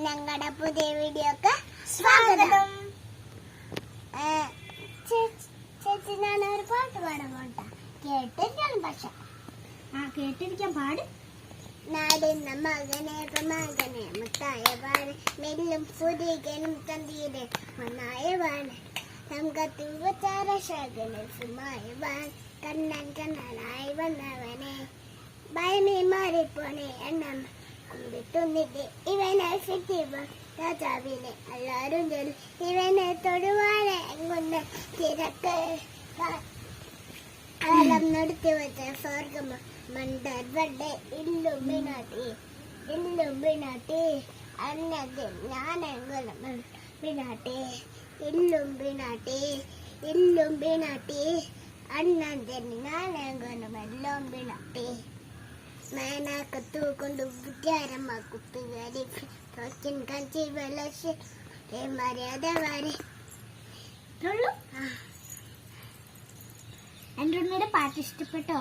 ഞങ്ങളുടെ പുതിയ വീഡിയോക്ക് സ്വാഗതം. ചേച്ചി ഞാൻ ഒരു പാട്ട് പാടാൻ പോട്ട. കേട്ടിരിക്കണം പക്ഷെ കേട്ടിരിക്കാൻ പാട്. നാടിന്ന മകനെ മകനെ മുത്തായ പാട് നെല്ലും പുതികനും തന്തീരെ മണ്ണായ പാട് സംഘത്തുവച്ചാരശകനെ സുമായ പാട് കണ്ണൻ കണ്ണനായി വന്നവനെ ഭയമേ മാറിപ്പോണെ എണ്ണം കൂടിത്തുന്നിട്ട് ഇവനെ ഫിറ്റിവ രാജാവിനെ എല്ലാരും ചൊല്ലു ഇവനെ തൊടുവാനെ എങ്ങുന്ന തിരക്ക് കാലം നടത്തി വെച്ച സ്വർഗം മണ്ടർ വടെ ഇല്ലുമിനാട്ടി അന്നത് ഞാനെങ്കിലും പിനാട്ടി ഇല്ലും പിനാട്ടി അന്നത് ഞാനെങ്കിലും എല്ലാം പിനാട്ടി മേനാക്കത്തു കൊണ്ട് വിചാരമ്മ കുത്തുകാരി തോക്കിൻ കഞ്ചി വെള്ളി മര്യാദ വരെ എൻ്റെ ഉണ്ണിയുടെ പാട്ട് ഇഷ്ടപ്പെട്ടോ?